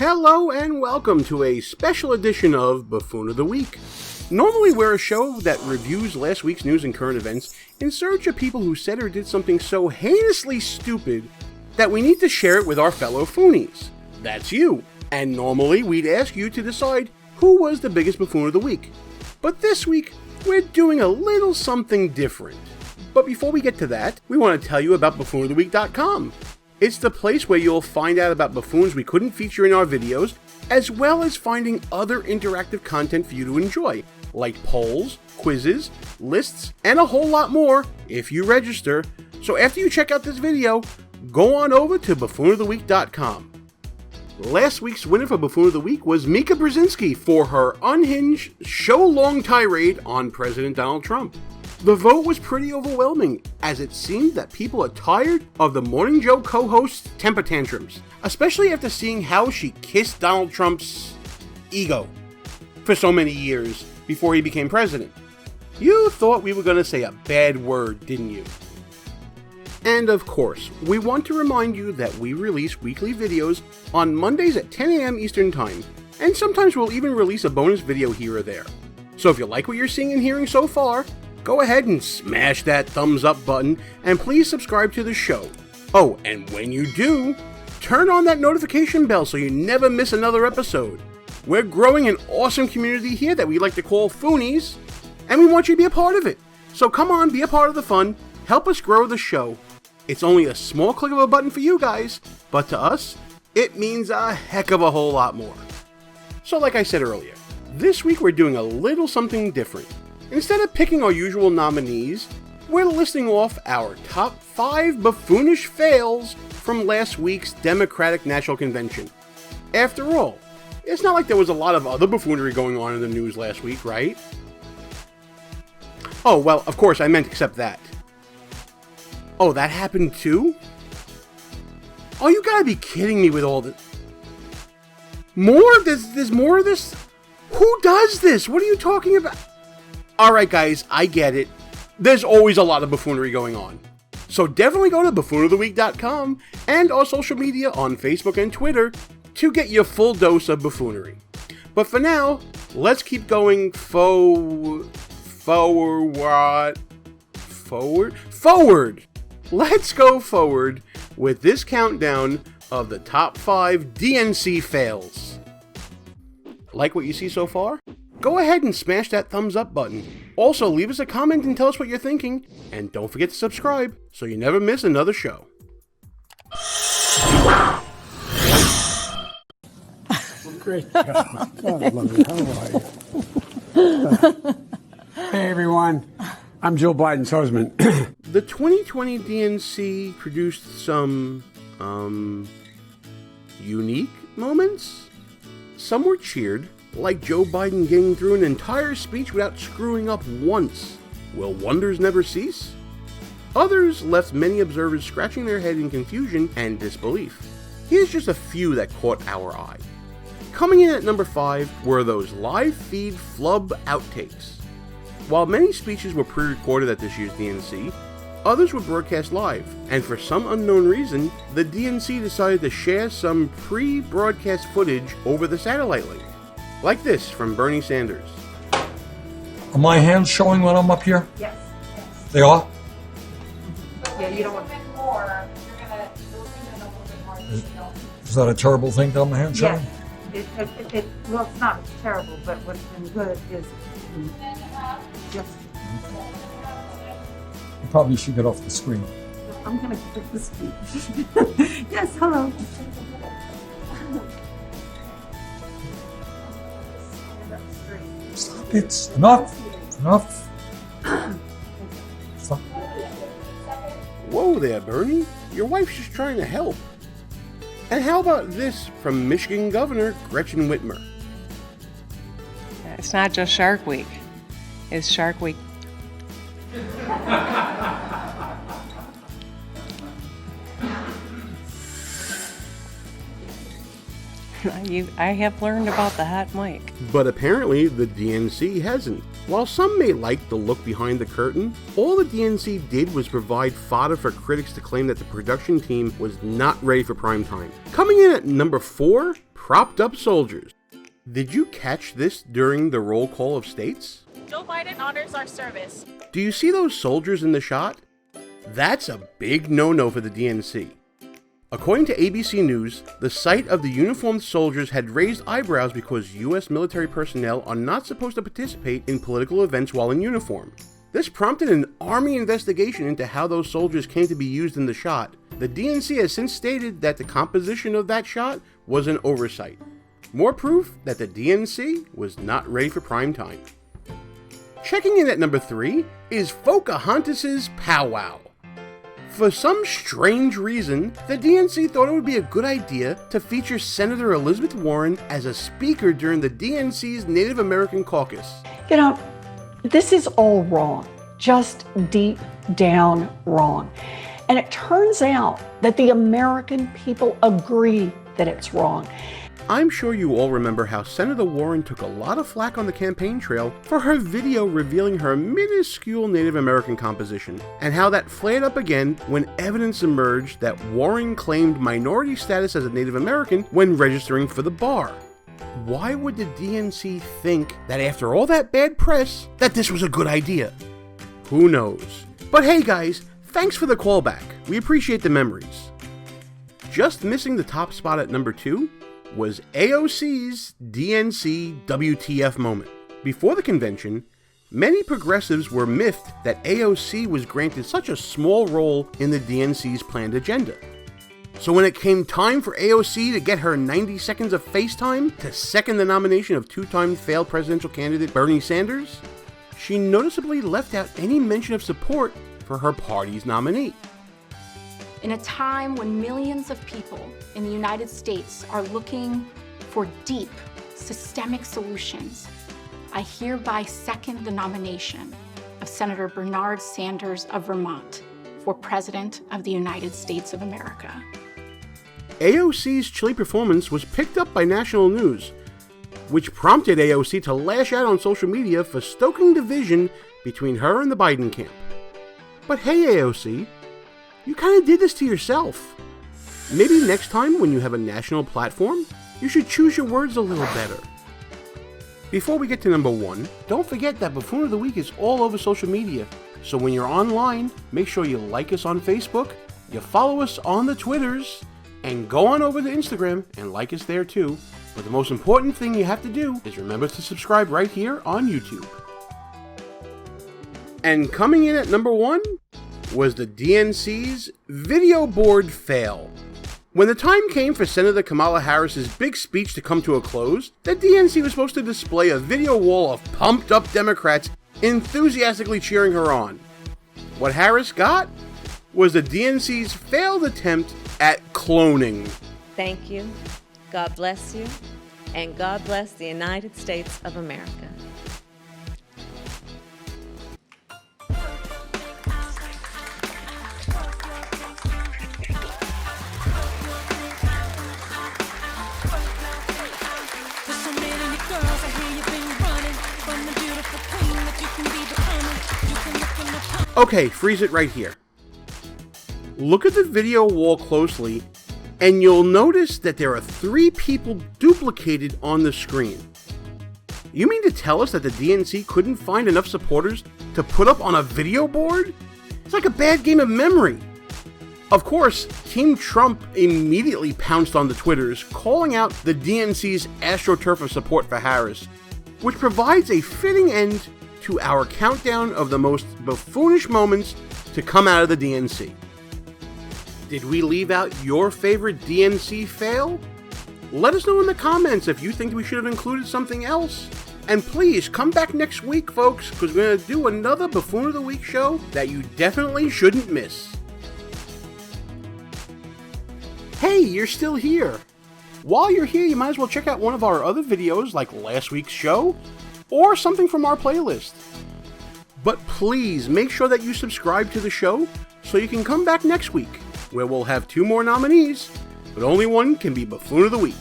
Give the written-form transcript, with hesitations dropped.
Hello and welcome to a special edition of Buffoon of the Week. Normally we're a show that reviews last week's news and current events in search of people who said or did something so heinously stupid that we need to share it with our fellow Foonies. That's you. And normally we'd ask you to decide who was the biggest buffoon of the week. But this week, we're doing a little something different. But before we get to that, we want to tell you about buffoonoftheweek.com. It's the place where you'll find out about buffoons we couldn't feature in our videos, as well as finding other interactive content for you to enjoy, like polls, quizzes, lists, and a whole lot more if you register. So after you check out this video, go on over to buffoonoftheweek.com. Last week's winner for Buffoon of the Week was Mika Brzezinski for her unhinged, show-long tirade on President Donald Trump. The vote was pretty overwhelming, as it seemed that people are tired of the Morning Joe co-host's temper tantrums, especially after seeing how she kissed Donald Trump's ego for so many years before he became president. You thought we were going to say a bad word, didn't you? And of course, we want to remind you that we release weekly videos on Mondays at 10 a.m. Eastern Time, and sometimes we'll even release a bonus video here or there. So if you like what you're seeing and hearing so far, go ahead and smash that thumbs up button, and please subscribe to the show. Oh, and when you do, turn on that notification bell so you never miss another episode. We're growing an awesome community here that we like to call Foonies, and we want you to be a part of it. So come on, be a part of the fun, help us grow the show. It's only a small click of a button for you guys, but to us, it means a heck of a whole lot more. So like I said earlier, this week we're doing a little something different. Instead of picking our usual nominees, we're listing off our top 5 buffoonish fails from last week's Democratic National Convention. After all, it's not like there was a lot of other buffoonery going on in the news last week, right? Oh, well, of course, I meant except that. Oh, that happened too? Oh, you gotta be kidding me with all this. More of this? There's more of this? Who does this? What are you talking about? Alright guys, I get it. There's always a lot of buffoonery going on. So definitely go to buffoonoftheweek.com and our social media on Facebook and Twitter to get your full dose of buffoonery. But for now, let's keep going forward. Let's go forward with this countdown of the top 5 DNC fails. Like what you see so far? Go ahead and smash that thumbs up button. Also, leave us a comment and tell us what you're thinking. And don't forget to subscribe so you never miss another show. Great job. God, love you. How are you? Hey, everyone. I'm Joe Biden's husband. The 2020 DNC produced some, unique moments. Some were cheered, like Joe Biden getting through an entire speech without screwing up once. Will wonders never cease? Others left many observers scratching their head in confusion and disbelief. Here's just a few that caught our eye. Coming in at number 5 were those live feed flub outtakes. While many speeches were pre-recorded at this year's DNC, others were broadcast live, and for some unknown reason, the DNC decided to share some pre-broadcast footage over the satellite link. Like this from Bernie Sanders. Are my hands showing when I'm up here? Yes. They are? Yeah, you don't want to more. You're gonna listen in a little bit more detail. Is that a terrible thing to have my hands showing? Yes. Well, it's not terrible, but what's been good is just. You probably should get off the screen. I'm gonna get the speech. Yes, hello. Stop it. Enough. Stop. Whoa there, Bernie. Your wife's just trying to help. And how about this from Michigan Governor Gretchen Whitmer? It's not just Shark Week. It's Shark Week. I have learned about the hot mic. But apparently the DNC hasn't. While some may like the look behind the curtain, all the DNC did was provide fodder for critics to claim that the production team was not ready for prime time. Coming in at number 4, propped up soldiers. Did you catch this during the roll call of states? Joe Biden honors our service. Do you see those soldiers in the shot? That's a big no-no for the DNC. According to ABC News, the sight of the uniformed soldiers had raised eyebrows because U.S. military personnel are not supposed to participate in political events while in uniform. This prompted an Army investigation into how those soldiers came to be used in the shot. The DNC has since stated that the composition of that shot was an oversight. More proof that the DNC was not ready for prime time. Checking in at number 3 is Pocahontas' powwow. For some strange reason, the DNC thought it would be a good idea to feature Senator Elizabeth Warren as a speaker during the DNC's Native American caucus. You know, this is all wrong, just deep down wrong. And it turns out that the American people agree that it's wrong. I'm sure you all remember how Senator Warren took a lot of flack on the campaign trail for her video revealing her minuscule Native American composition, and how that flared up again when evidence emerged that Warren claimed minority status as a Native American when registering for the bar. Why would the DNC think that after all that bad press, that this was a good idea? Who knows? But hey guys, thanks for the callback. We appreciate the memories. Just missing the top spot at number 2 was AOC's DNC WTF moment. Before the convention, many progressives were miffed that AOC was granted such a small role in the DNC's planned agenda. So when it came time for AOC to get her 90 seconds of FaceTime to second the nomination of two-time failed presidential candidate Bernie Sanders, she noticeably left out any mention of support for her party's nominee. In a time when millions of people in the United States are looking for deep, systemic solutions, I hereby second the nomination of Senator Bernard Sanders of Vermont for President of the United States of America. AOC's chilly performance was picked up by national news, which prompted AOC to lash out on social media for stoking division between her and the Biden camp. But hey AOC, you kind of did this to yourself. Maybe next time when you have a national platform, you should choose your words a little better. Before we get to number 1, don't forget that Buffoon of the Week is all over social media. So when you're online, make sure you like us on Facebook, you follow us on the Twitters, and go on over to Instagram and like us there too. But the most important thing you have to do is remember to subscribe right here on YouTube. And coming in at number 1 was the DNC's video board fail. When the time came for Senator Kamala Harris's big speech to come to a close, the DNC was supposed to display a video wall of pumped up Democrats enthusiastically cheering her on. What Harris got was the DNC's failed attempt at cloning. Thank you. God bless you. And God bless the United States of America. Okay, freeze it right here. Look at the video wall closely, and you'll notice that there are 3 people duplicated on the screen. You mean to tell us that the DNC couldn't find enough supporters to put up on a video board? It's like a bad game of memory. Of course, Team Trump immediately pounced on the Twitters, calling out the DNC's AstroTurf of support for Harris, which provides a fitting end to our countdown of the most buffoonish moments to come out of the DNC. Did we leave out your favorite DNC fail? Let us know in the comments if you think we should have included something else. And please come back next week, folks, because we're going to do another Buffoon of the Week show that you definitely shouldn't miss. Hey, you're still here. While you're here, you might as well check out one of our other videos like last week's show, or something from our playlist. But please make sure that you subscribe to the show so you can come back next week, where we'll have 2 more nominees, but only one can be Buffoon of the Week.